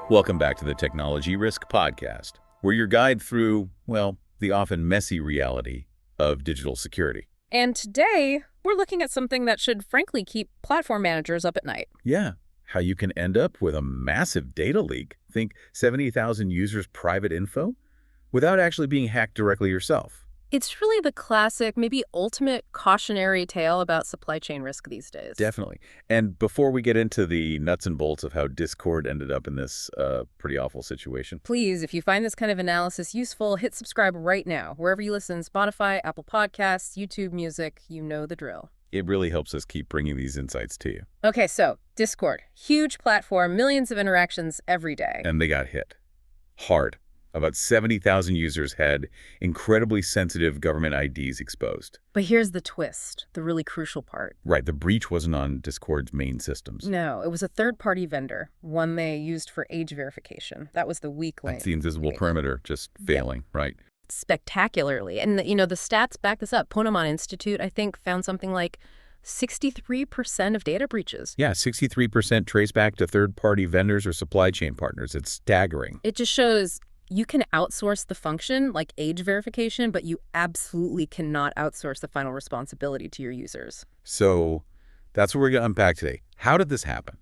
Welcome back to the Technology Risk Podcast, where your guide through, well, the often messy reality of digital security. And today, we're looking at something that should frankly keep platform managers up at night. Yeah, how you can end up with a massive data leak, think 70,000 users' private info, without actually being hacked directly yourself. It's really the classic, maybe ultimate cautionary tale about supply chain risk these days. Definitely. And before we get into the nuts and bolts of how Discord ended up in this pretty awful situation. Please, if you find this kind of analysis useful, hit subscribe right now. Wherever you listen, Spotify, Apple Podcasts, YouTube Music, you know the drill. It really helps us keep bringing these insights to you. Okay, so Discord, huge platform, millions of interactions every day. And they got hit. Hard. About 70,000 users had incredibly sensitive government IDs exposed. But here's the twist, the really crucial part. Right, the breach wasn't on Discord's main systems. No, it was a third-party vendor, one they used for age verification. That was the weak link. That's the invisible perimeter just failing, right? Spectacularly. And, the stats back this up. Ponemon Institute, I think, found something like 63% of data breaches. Yeah, 63% trace back to third-party vendors or supply chain partners. It's staggering. It just shows you can outsource the function, like age verification, but you absolutely cannot outsource the final responsibility to your users. So that's what we're going to unpack today. How did this happen?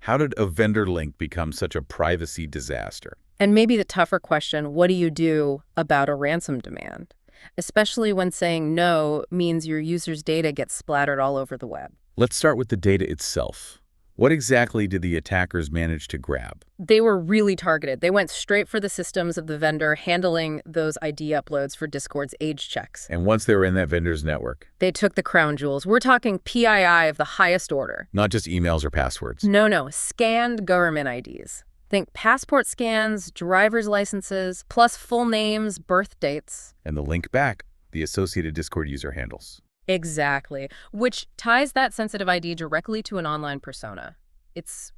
How did a vendor link become such a privacy disaster? And maybe the tougher question, what do you do about a ransom demand? Especially when saying no means your user's data gets splattered all over the web. Let's start with the data itself. What exactly did the attackers manage to grab? They were really targeted. They went straight for the systems of the vendor handling those ID uploads for Discord's age checks. And once they were in that vendor's network? They took the crown jewels. We're talking PII of the highest order. Not just emails or passwords. No, scanned government IDs. Think passport scans, driver's licenses, plus full names, birth dates. And the link back, the associated Discord user handles. Exactly, which ties that sensitive ID directly to an online persona. It's,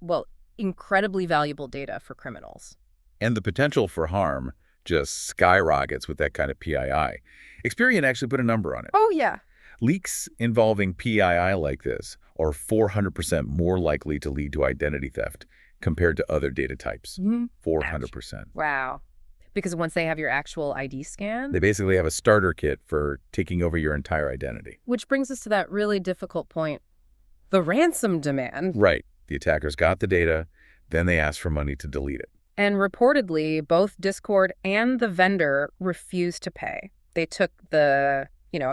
incredibly valuable data for criminals. And the potential for harm just skyrockets with that kind of PII. Experian actually put a number on it. Oh, yeah. Leaks involving PII like this are 400% more likely to lead to identity theft compared to other data types. 400%. Wow. Because once they have your actual ID scan? They basically have a starter kit for taking over your entire identity. Which brings us to that really difficult point. The ransom demand. Right. The attackers got the data, then they asked for money to delete it. And reportedly, both Discord and the vendor refused to pay. They took the,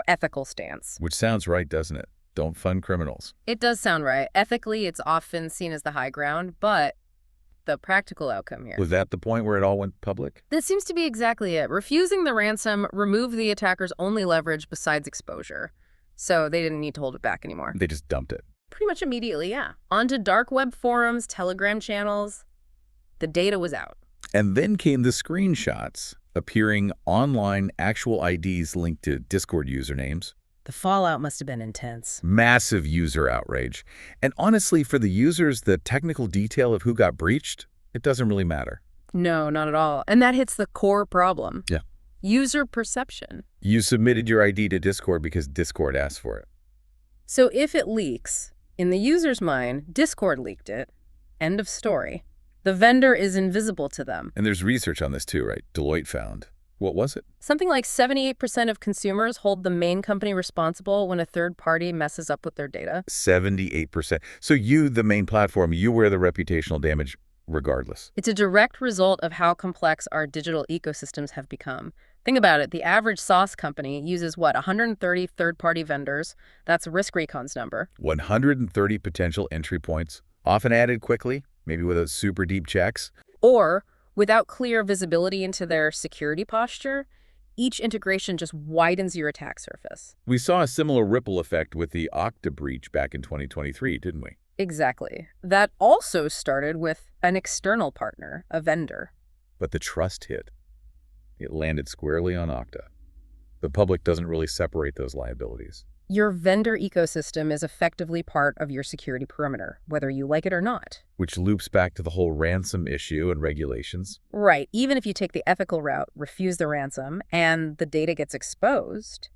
ethical stance. Which sounds right, doesn't it? Don't fund criminals. It does sound right. Ethically, it's often seen as the high ground, but the practical outcome here. Was that the point where it all went public? That seems to be exactly it. Refusing the ransom removed the attacker's only leverage besides exposure. So they didn't need to hold it back anymore. They just dumped it. Pretty much immediately, yeah. Onto dark web forums, Telegram channels. The data was out. And then came the screenshots appearing online, actual IDs linked to Discord usernames. The fallout must have been intense. Massive user outrage. And honestly, for the users, the technical detail of who got breached, it doesn't really matter. No, not at all. And that hits the core problem. Yeah. User perception. You submitted your ID to Discord because Discord asked for it. So if it leaks, in the user's mind, Discord leaked it. End of story. The vendor is invisible to them. And there's research on this too, right? Deloitte found. What was it? Something like 78% of consumers hold the main company responsible when a third party messes up with their data. 78%. So you, the main platform, you wear the reputational damage regardless. It's a direct result of how complex our digital ecosystems have become. Think about it. The average SaaS company uses, 130 third-party vendors. That's RiskRecon's number. 130 potential entry points, often added quickly, maybe with a super deep checks. Or, without clear visibility into their security posture, each integration just widens your attack surface. We saw a similar ripple effect with the Okta breach back in 2023, didn't we? Exactly. That also started with an external partner, a vendor. But the trust hit. It landed squarely on Okta. The public doesn't really separate those liabilities. Your vendor ecosystem is effectively part of your security perimeter, whether you like it or not. Which loops back to the whole ransom issue and regulations. Right. Even if you take the ethical route, refuse the ransom, and the data gets exposed,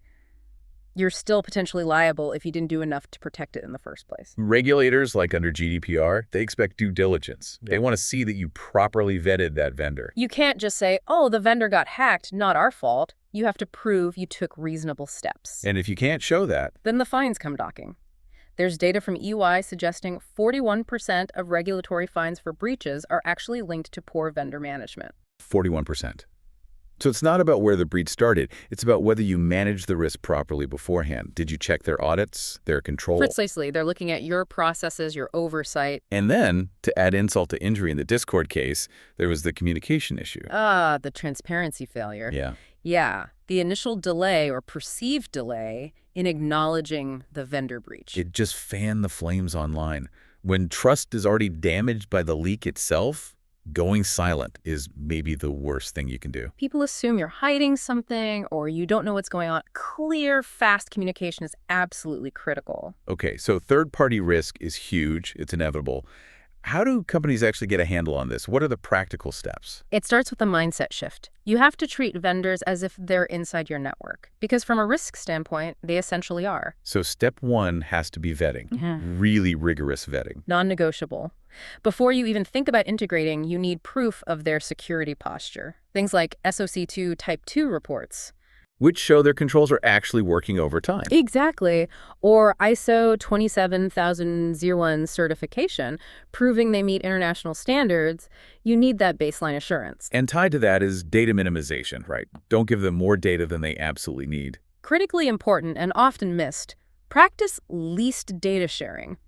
You're still potentially liable if you didn't do enough to protect it in the first place. Regulators, like under GDPR, they expect due diligence. They want to see that you properly vetted that vendor. You can't just say, oh, the vendor got hacked, not our fault. You have to prove you took reasonable steps. And if you can't show that, then the fines come knocking. There's data from EY suggesting 41% of regulatory fines for breaches are actually linked to poor vendor management. 41%. So it's not about where the breach started. It's about whether you managed the risk properly beforehand. Did you check their audits, their control? Precisely. They're looking at your processes, your oversight. And then, to add insult to injury in the Discord case, there was the communication issue. The transparency failure. Yeah, the initial delay or perceived delay in acknowledging the vendor breach. It just fanned the flames online. When trust is already damaged by the leak itself, going silent is maybe the worst thing you can do. People assume you're hiding something or you don't know what's going on. Clear, fast communication is absolutely critical. Okay, so third-party risk is huge. It's inevitable. How do companies actually get a handle on this? What are the practical steps? It starts with a mindset shift. You have to treat vendors as if they're inside your network, because from a risk standpoint, they essentially are. So step one has to be vetting, really rigorous vetting. Non-negotiable. Before you even think about integrating, you need proof of their security posture. Things like SOC 2 Type 2 reports. Which show their controls are actually working over time. Exactly. Or ISO 27001 certification, proving they meet international standards. You need that baseline assurance. And tied to that is data minimization, right? Don't give them more data than they absolutely need. Critically important and often missed, practice least data sharing.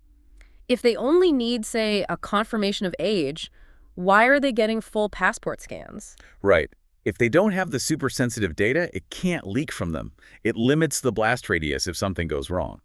If they only need, say, a confirmation of age, why are they getting full passport scans? Right. If they don't have the super sensitive data, it can't leak from them. It limits the blast radius if something goes wrong.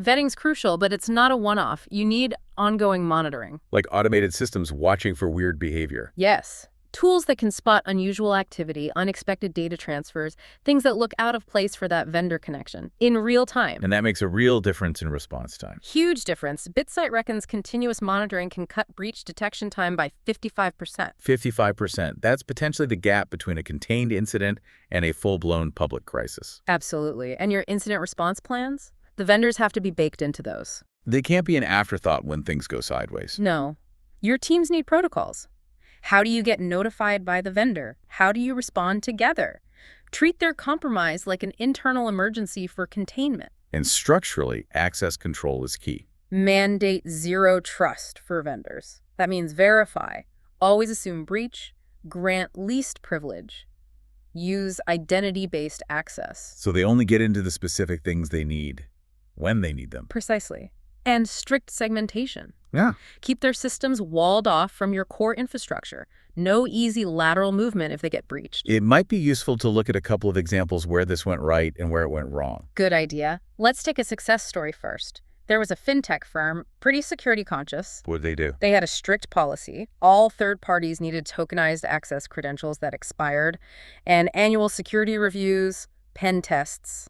Vetting's crucial, but it's not a one-off. You need ongoing monitoring. Like automated systems watching for weird behavior. Yes. Tools that can spot unusual activity, unexpected data transfers, things that look out of place for that vendor connection in real time. And that makes a real difference in response time. Huge difference. BitSight reckons continuous monitoring can cut breach detection time by 55%. 55%. That's potentially the gap between a contained incident and a full-blown public crisis. Absolutely. And your incident response plans? The vendors have to be baked into those. They can't be an afterthought when things go sideways. No. Your teams need protocols. How do you get notified by the vendor? How do you respond together? Treat their compromise like an internal emergency for containment. And structurally, access control is key. Mandate zero trust for vendors. That means verify, always assume breach, grant least privilege, use identity-based access. So they only get into the specific things they need when they need them. Precisely. And strict segmentation. Yeah. Keep their systems walled off from your core infrastructure. No easy lateral movement if they get breached. It might be useful to look at a couple of examples where this went right and where it went wrong. Good idea. Let's take a success story first. There was a fintech firm, pretty security conscious. What did they do? They had a strict policy. All third parties needed tokenized access credentials that expired, and annual security reviews, pen tests.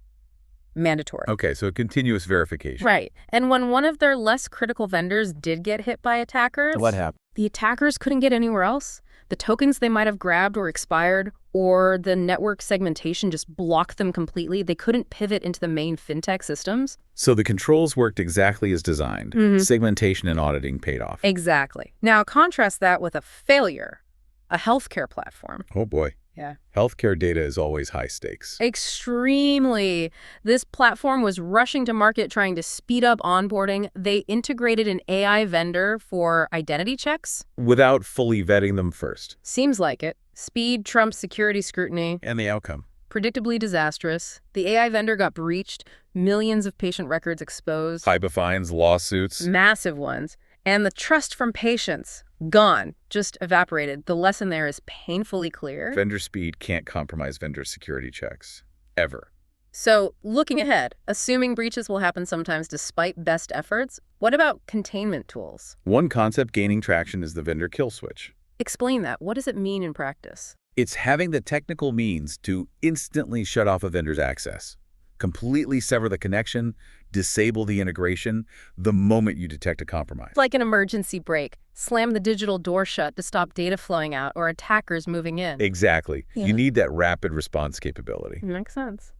Mandatory. Okay, so continuous verification. Right. And when one of their less critical vendors did get hit by attackers, What happened? the attackers couldn't get anywhere else. The tokens they might have grabbed were expired, or the network segmentation just blocked them completely. They couldn't pivot into the main fintech systems. So the controls worked exactly as designed. Segmentation and auditing paid off. Exactly. Now contrast that with a failure, a healthcare platform. Oh boy. Yeah. Healthcare data is always high stakes. Extremely. This platform was rushing to market trying to speed up onboarding. They integrated an AI vendor for identity checks. Without fully vetting them first. Seems like it. Speed trumps security scrutiny. And the outcome? Predictably disastrous. The AI vendor got breached. Millions of patient records exposed. HIPAA fines, lawsuits. Massive ones. And the trust from patients, gone, just evaporated. The lesson there is painfully clear. Vendor speed can't compromise vendor security checks. Ever. So, looking ahead, assuming breaches will happen sometimes despite best efforts, what about containment tools? One concept gaining traction is the vendor kill switch. Explain that. What does it mean in practice? It's having the technical means to instantly shut off a vendor's access. Completely sever the connection, disable the integration the moment you detect a compromise. Like an emergency brake. Slam the digital door shut to stop data flowing out or attackers moving in. Exactly. Yeah. You need that rapid response capability. Makes sense.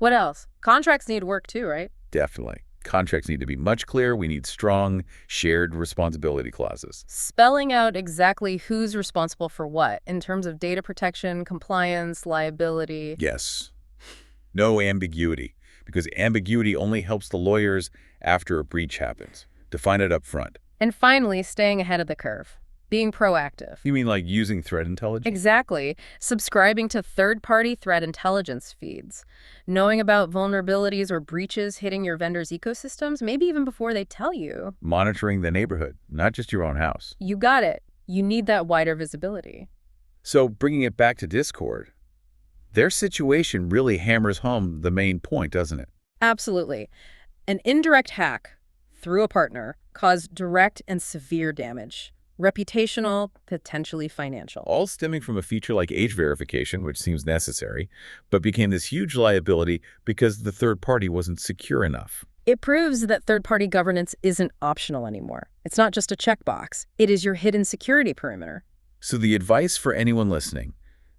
What else? Contracts need work too, right? Definitely. Contracts need to be much clearer. We need strong, shared responsibility clauses. Spelling out exactly who's responsible for what in terms of data protection, compliance, liability. Yes. No ambiguity, because ambiguity only helps the lawyers after a breach happens. Define it up front. And finally, staying ahead of the curve. Being proactive. You mean like using threat intelligence? Exactly. Subscribing to third-party threat intelligence feeds. Knowing about vulnerabilities or breaches hitting your vendor's ecosystems, maybe even before they tell you. Monitoring the neighborhood, not just your own house. You got it. You need that wider visibility. So bringing it back to Discord, their situation really hammers home the main point, doesn't it? Absolutely. An indirect hack through a partner caused direct and severe damage. Reputational, potentially financial. All stemming from a feature like age verification, which seems necessary, but became this huge liability because the third party wasn't secure enough. It proves that third-party governance isn't optional anymore. It's not just a checkbox. It is your hidden security perimeter. So the advice for anyone listening,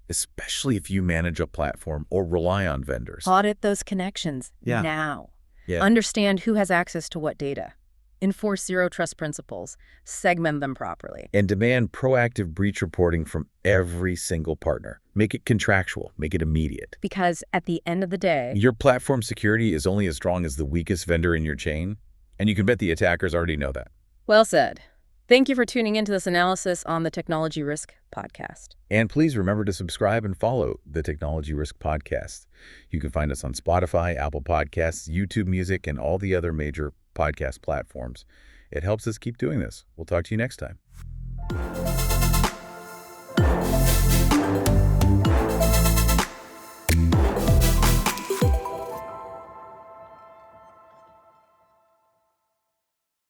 especially if you manage a platform or rely on vendors. Audit those connections now. Yeah. Understand who has access to what data. Enforce zero trust principles. Segment them properly. And demand proactive breach reporting from every single partner. Make it contractual. Make it immediate. Because at the end of the day, Your platform security is only as strong as the weakest vendor in your chain, and you can bet the attackers already know that. well said. Thank you for tuning into this analysis on the Technology Risk Podcast. And please remember to subscribe and follow the Technology Risk Podcast. You can find us on Spotify, Apple Podcasts, YouTube Music, and all the other major podcast platforms. It helps us keep doing this. We'll talk to you next time.